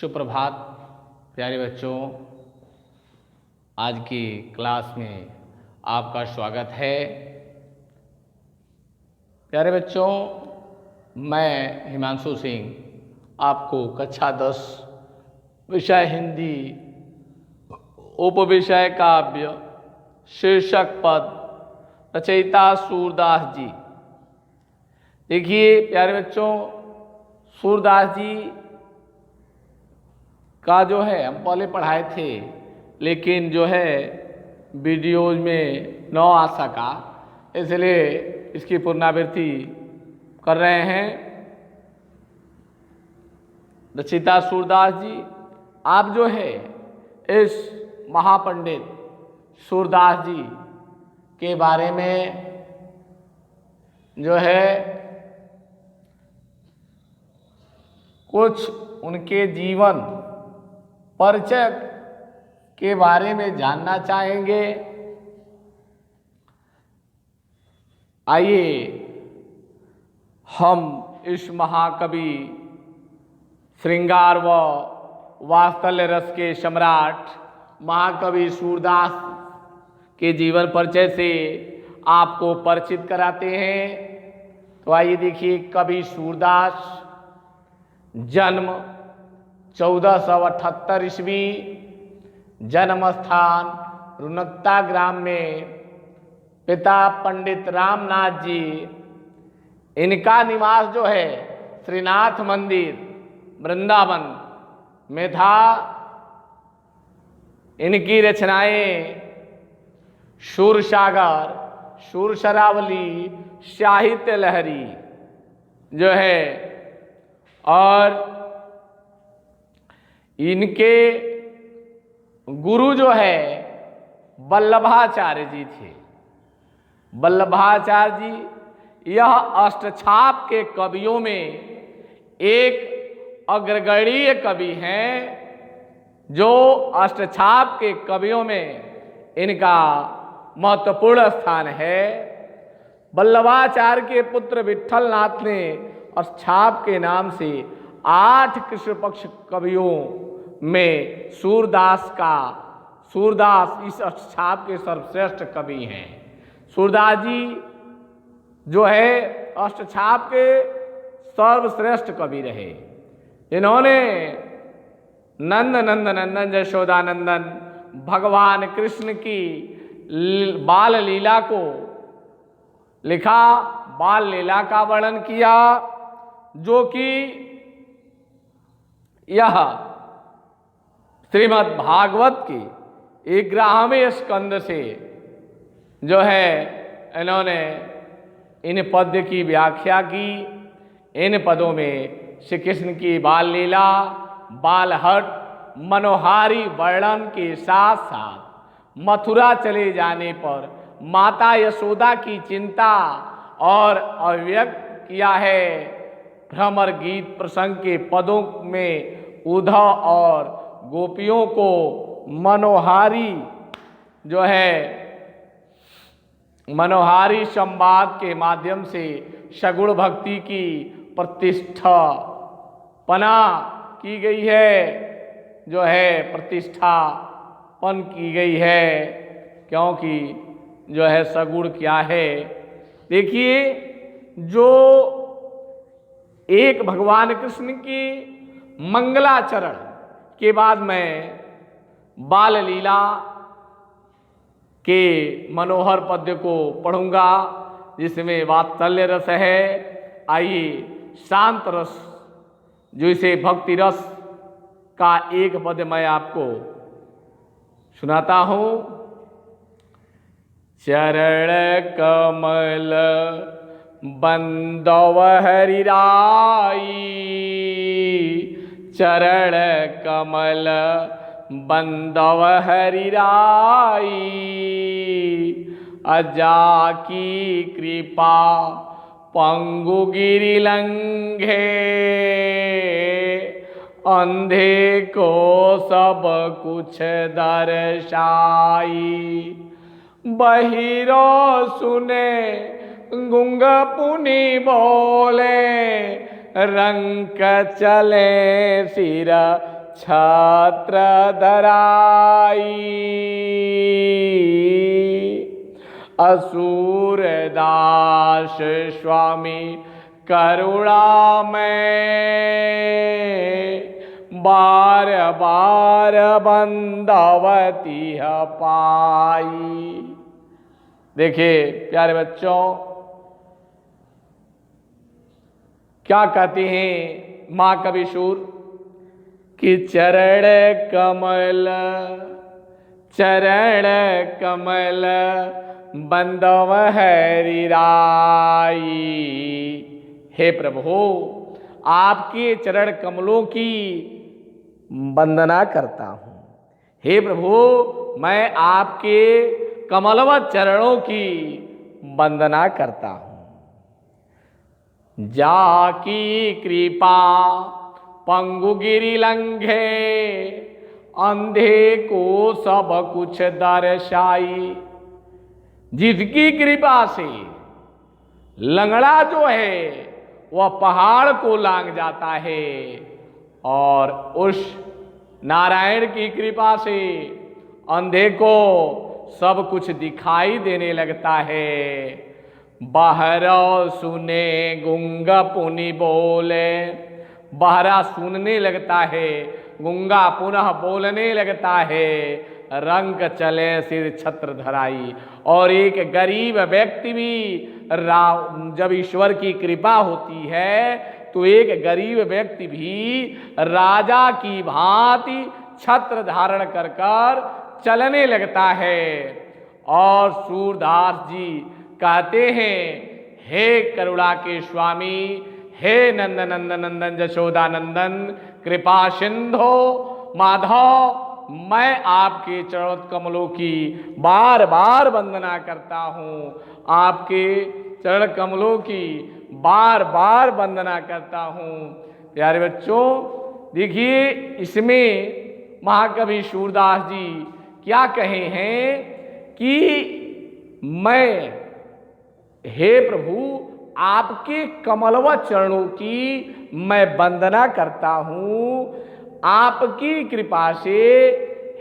सुप्रभात प्यारे बच्चों, आज की क्लास में आपका स्वागत है। प्यारे बच्चों, मैं हिमांशु सिंह आपको कक्षा 10 विषय हिंदी उपविषय काव्य शीर्षक पद रचयिता सूरदास जी। देखिए प्यारे बच्चों, सूरदास जी का जो है हम पहले पढ़ाए थे, लेकिन जो है वीडियोज में न आ सका, इसलिए इसकी पुनरावृत्ति कर रहे हैं। रचयिता सूरदास जी, आप जो है इस महापंडित सूरदास जी के बारे में जो है कुछ उनके जीवन परिचय के बारे में जानना चाहेंगे। आइए हम इस महाकवि, श्रृंगार व वात्सल्य रस के सम्राट महाकवि सूरदास के जीवन परिचय से आपको परिचित कराते हैं। तो आइए देखिए, कवि सूरदास जन्म 1478 ईस्वी, जन्म स्थान रुनकता ग्राम में, पिता पंडित रामनाथ जी, इनका निवास जो है श्रीनाथ मंदिर वृंदावन में था। इनकी रचनाएं सूरसागर, सूरशरावली, साहित्य लहरी जो है, और इनके गुरु जो है वल्लभाचार्य जी थे। वल्लभाचार्य जी यह अष्टछाप के कवियों में एक अग्रगण्य कवि हैं, जो अष्टछाप के कवियों में इनका महत्वपूर्ण स्थान है। वल्लभाचार्य के पुत्र विट्ठल नाथ ने अष्टछाप के नाम से 8 कृष्ण पक्ष कवियों में सूरदास इस अष्टछाप के सर्वश्रेष्ठ कवि हैं। सूरदास जी जो है अष्टछाप के सर्वश्रेष्ठ कवि रहे। इन्होंने नंद नंदन यशोदानंदन भगवान कृष्ण की बाल लीला को लिखा, बाल लीला का वर्णन किया, जो कि यह श्रीमद् भागवत की 11वें स्कंद से जो है इन्होंने इन पद्य की व्याख्या की। इन पदों में श्री कृष्ण की बाल लीला, बालहट, मनोहारी वर्णन के साथ साथ मथुरा चले जाने पर माता यशोदा की चिंता और अभिव्यक्त किया है। भ्रमर गीत प्रसंग के पदों में उद्धव और गोपियों को मनोहारी जो है मनोहारी संवाद के माध्यम से सगुण भक्ति की प्रतिष्ठा पना की गई है, जो है प्रतिष्ठापन की गई है। क्योंकि जो है सगुण क्या है, देखिए, जो एक भगवान कृष्ण की मंगलाचरण के बाद मैं बाल लीला के मनोहर पद्य को पढ़ूंगा, जिसमें वात्सल्य रस है। आइए शांत रस, जो इसे भक्ति रस का एक पद्य मैं आपको सुनाता हूं। चरण कमल बंदव हरिराई, चरण कमल बंदव हरिराई, अजा की कृपा पंगु गिरि लंघे, अंधे को सब कुछ दर्शाई, बहिरो सुने गुंग पुनि बोले, रंक चले सिर छत्र धराई, असुरदास स्वामी करुणा में, बार बार बंदवती पाई। देखिए प्यारे बच्चों, क्या कहते हैं मां कविशूर कि चरण कमल बंदव हरि राई। हे प्रभु, आपके चरण कमलों की वंदना करता हूं। हे प्रभु, मैं आपके कमलवत चरणों की वंदना करता हूं। जाकी कृपा पंगु गिरि लंघे, अंधे को सब कुछ दर्शाई। जिसकी कृपा से लंगड़ा जो है वह पहाड़ को लांघ जाता है, और उस नारायण की कृपा से अंधे को सब कुछ दिखाई देने लगता है। बहरा सुने गुंगा पुनि बोले, बहरा सुनने लगता है, गुंगा पुनः बोलने लगता है। रंग चले सिर छत्र धराई, और एक गरीब व्यक्ति भी जब ईश्वर की कृपा होती है तो एक गरीब व्यक्ति भी राजा की भांति छत्र धारण कर कर चलने लगता है। और सूरदास जी कहते हैं, हे करुणा के स्वामी, हे नंदन नंदन जशोदा नंदन, कृपा सिंधो माधव, मैं आपके चरण कमलों की बार बार वंदना करता हूँ। आपके चरण कमलों की बार बार वंदना करता हूँ। प्यारे बच्चों, देखिए इसमें महाकवि सूरदास जी क्या कहे हैं कि मैं, हे प्रभु, आपके कमलवत चरणों की मैं वंदना करता हूँ। आपकी कृपा से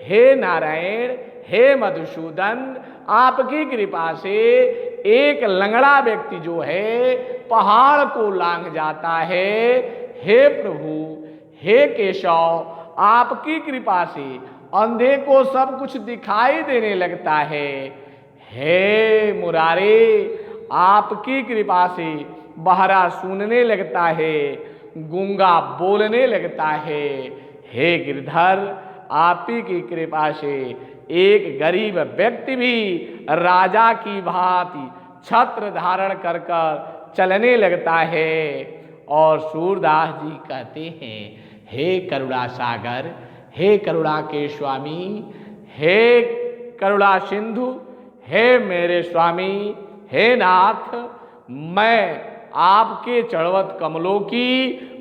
हे नारायण, हे मधुसूदन, आपकी कृपा से एक लंगड़ा व्यक्ति जो है पहाड़ को लांघ जाता है। हे प्रभु, हे केशव, आपकी कृपा से अंधे को सब कुछ दिखाई देने लगता है। हे मुरारे, आपकी कृपा से बहरा सुनने लगता है, गूंगा बोलने लगता है। हे गिरधर, आप ही की कृपा से एक गरीब व्यक्ति भी राजा की भांति छत्र धारण कर कर चलने लगता है। और सूरदास जी कहते हैं, हे करुणा सागर, हे करुणा के स्वामी, हे करुणा सिंधु, हे मेरे स्वामी, हे नाथ, मैं आपके चरणवत कमलों की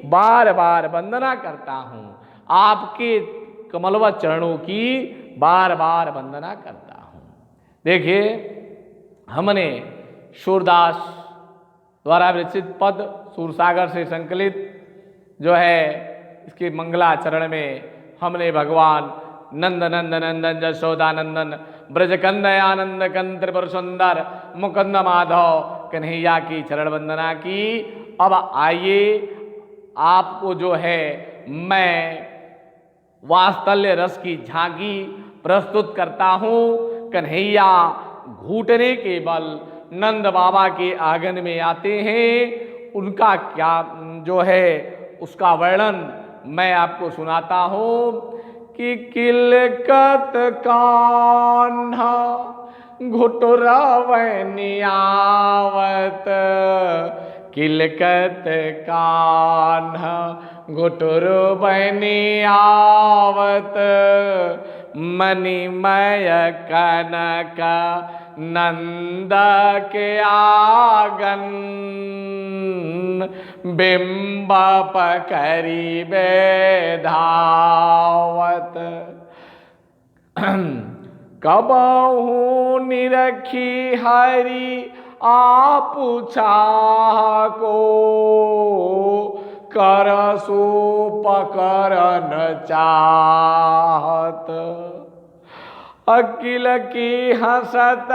बार बार वंदना करता हूँ। आपके कमलवत चरणों की बार बार वंदना करता हूँ। देखिए, हमने सूरदास द्वारा विरचित पद सूरसागर से संकलित जो है इसके मंगलाचरण में हमने भगवान नंद नंद नंदन जशोदानंदन ब्रजकंद आनंद कंद त्रिपुर सुंदर मुकुंद माधव कन्हैया की चरण वंदना की। अब आइए आपको जो है मैं वात्सल्य रस की झांकी प्रस्तुत करता हूँ। कन्हैया घूटने के बल नंद बाबा के आंगन में आते हैं, उनका क्या जो है उसका वर्णन मैं आपको सुनाता हूँ कि किलकत कान्हा घुटुरवनियावत, किलकत कान्हा घुटुरवनियावत, मणिमय कनक नंद के आगन, बिंब पकरी बेधावत, कबहू निरखी हरि आप छाह को, कर सो पकड़न चाहत, अकिल की हंसत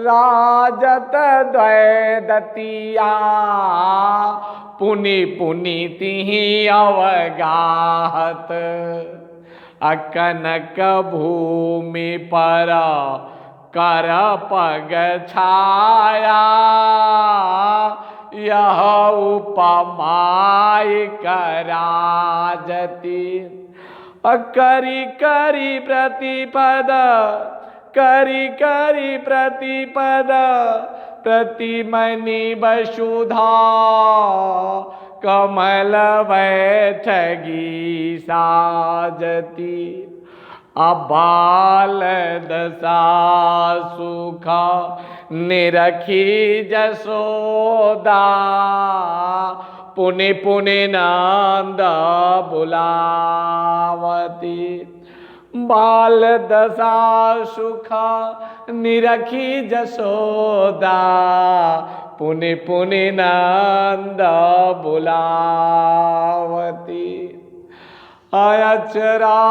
राजत द्वैदतिया, पुनि पुनि तिहि अवगाहत, अकनक भूमि पर कर पग छाया, यह उपमाय कराजति, करी करी प्रतिपद, करी करी प्रतिपद, प्रतिमनि वसुधा, कमल बैठगी साजती, अबाल दशा सुख निरखी जसोदा, पुनि पुनि नंद बुलावती, बाल दशा सुख निरखी जसोदा, पुनि पुनि नंद बुलावती, अचरा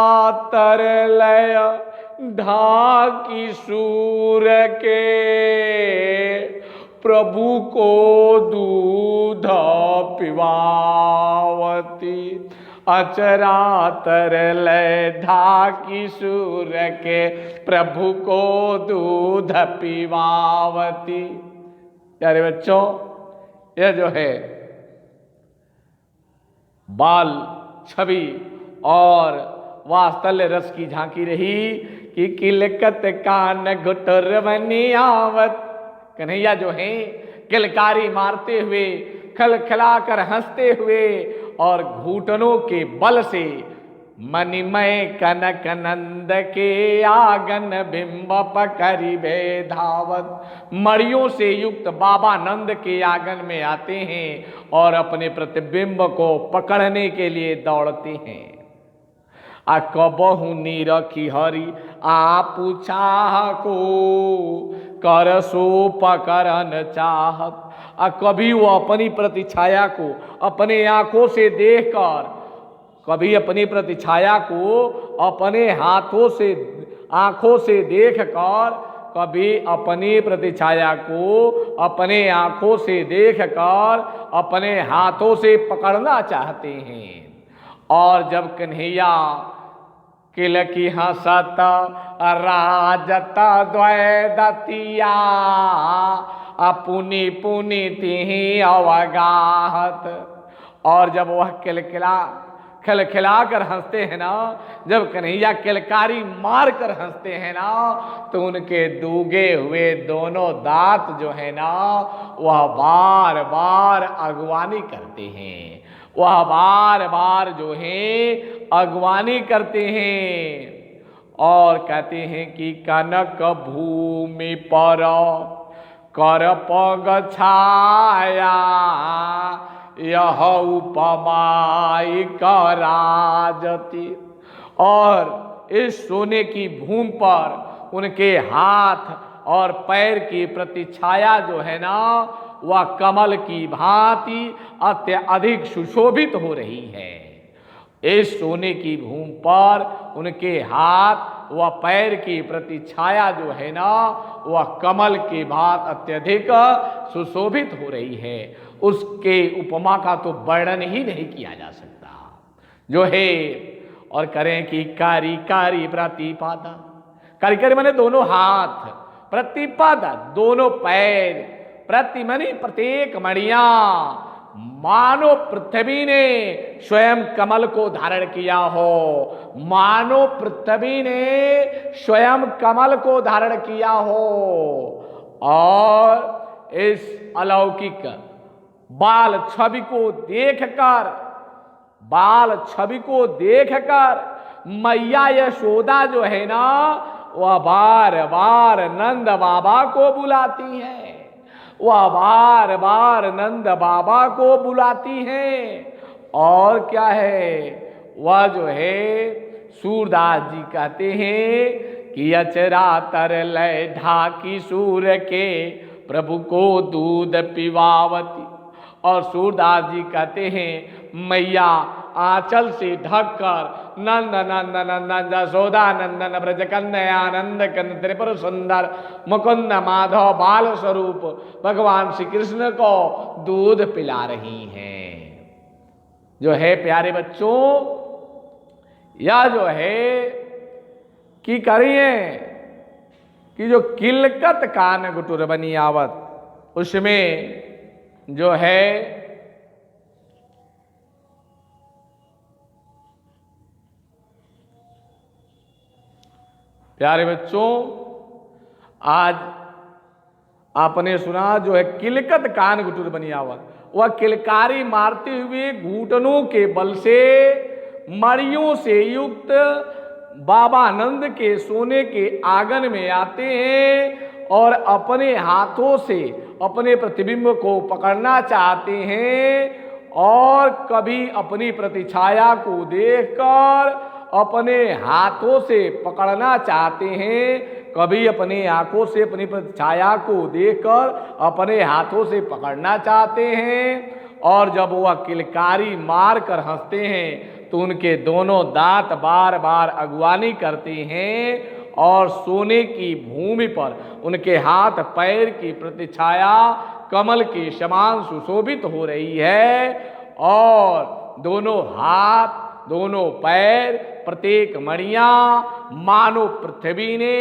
तरलय ढाकी सूर के, प्रभु को दूध पिवावती, अचरा तरलय ढाकी सूर के, प्रभु को दूध पिवावती। प्यारे बच्चों, यह जो है बाल छवि और वात्सल्य रस की झांकी रही कि किलकत कान घुटर बनियावत, कन्हैया जो है किलकारी मारते हुए, खलखलाकर हंसते हुए और घूटनों के बल से मणिमय कनक नंद के आंगन बिंब पकड़िबे धावत, मणियों से युक्त बाबा नंद के आंगन में आते हैं और अपने प्रतिबिंब को पकड़ने के लिए दौड़ते हैं। आ कबहू निरखी हरि आप चाह को, कर सो पकड़न चाहत, आ कभी वो अपनी प्रतिछाया को अपने आंखों से देखकर, कभी अपनी प्रतिछाया को अपने हाथों से आंखों से देखकर, कभी अपनी प्रतिछाया को अपने आंखों से देखकर अपने हाथों से पकड़ना चाहते हैं। और जब कन्हैया किलकी हंसत राजत द्वैदतिया, पुनि पुनि तिहि अवगाहत, और जब वह खिलखिला कर हंसते हैं ना, जब कन्हैया किलकारी मार कर हंसते हैं ना, तो उनके दूगे हुए दोनों दांत जो है ना, वह बार बार अगवानी करते हैं, वह बार बार जो है अगवानी करते हैं और कहते हैं कि कनक भूमि पर कर पग छाया, यह उपमाई कराजति, और इस सोने की भूमि पर उनके हाथ और पैर की प्रतिछाया जो है ना, वह कमल की भांति अत्यधिक सुशोभित हो रही है। इस सोने की भूमि पर उनके हाथ व पैर की प्रतिछाया जो है ना, वह कमल की भांति अत्यधिक सुशोभित हो रही है। उसके उपमा का तो वर्णन ही नहीं किया जा सकता जो है। और करें कि कारी कारी प्रतिपादा, कारी कारी माने दोनों हाथ, प्रतिपादा दोनों पैर, प्रतिमणि प्रत्येक मणिया, मानो पृथ्वी ने स्वयं कमल को धारण किया हो, मानो पृथ्वी ने स्वयं कमल को धारण किया हो। और इस अलौकिक बाल छवि को देखकर मैया यशोदा जो है ना, वह बार बार नंद बाबा को बुलाती है, वह बार बार नंद बाबा को बुलाती हैं। और क्या है, वह जो है सूरदास जी कहते हैं कि अचरा तरलय ढाकी सूर के, प्रभु को दूध पिवावती, और सूरदास जी कहते हैं मैया आंचल से ढककर नंद नंद नंदन जसोदा नंदन ब्रज कन्हैयानंद कंद त्रिपुर सुंदर मुकुंद माधव बाल स्वरूप भगवान श्री कृष्ण को दूध पिला रही हैं। जो है प्यारे बच्चों, यह जो है कि करिए कि जो किलकत कान गुटुर बनी आवत, उसमें जो है प्यारे बच्चों, आज आपने सुना जो है किलकत कान गुटुर बनी आवत, वह किलकारी मारते हुए घुटनों के बल से मड़ियों से युक्त बाबा आनंद के सोने के आंगन में आते हैं और अपने हाथों से अपने प्रतिबिंब को पकड़ना चाहते हैं और कभी अपनी प्रतिछाया को देखकर अपने हाथों से पकड़ना चाहते हैं, कभी अपनी आंखों से अपनी प्रतिछाया को देखकर अपने हाथों से पकड़ना चाहते हैं। और जब वह किलकारी मार कर हंसते हैं तो उनके दोनों दांत बार बार अगुवानी करते हैं और सोने की भूमि पर उनके हाथ पैर की प्रतिछाया कमल के समान सुशोभित हो रही है और दोनों हाथ दोनों पैर प्रत्येक मणिया मानो पृथ्वी ने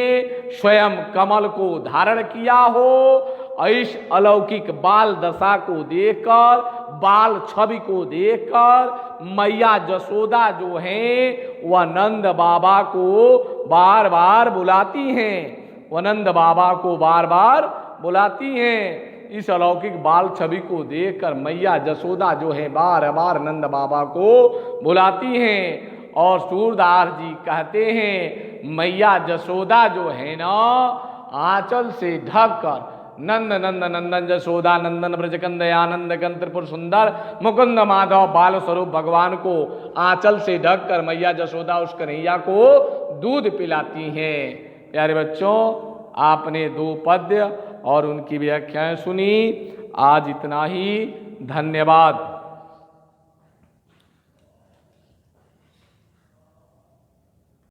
स्वयं कमल को धारण किया हो। इस अलौकिक बाल दशा को देखकर, बाल छवि को देखकर मैया जसोदा जो हैं वह नंद बाबा को बार बार बुलाती हैं, वह नंद बाबा को बार बार बुलाती हैं। इस अलौकिक बाल छवि को देखकर मैया जसोदा जो है बार बार नंद बाबा को बुलाती हैं। और सूरदास जी कहते हैं मैया जसोदा जो है ना आंचल से ढककर नंद नंद नंदन जसोदा नंदन ब्रज कन्हैयानंद कंद त्रिपुर सुंदर मुकुंद माधव बाल स्वरूप भगवान को आंचल से ढककर मैया जसोदा उस कन्हैया को दूध पिलाती हैं। प्यारे बच्चों, आपने 2 पद्य और उनकी व्याख्याएं सुनी। आज इतना ही, धन्यवाद।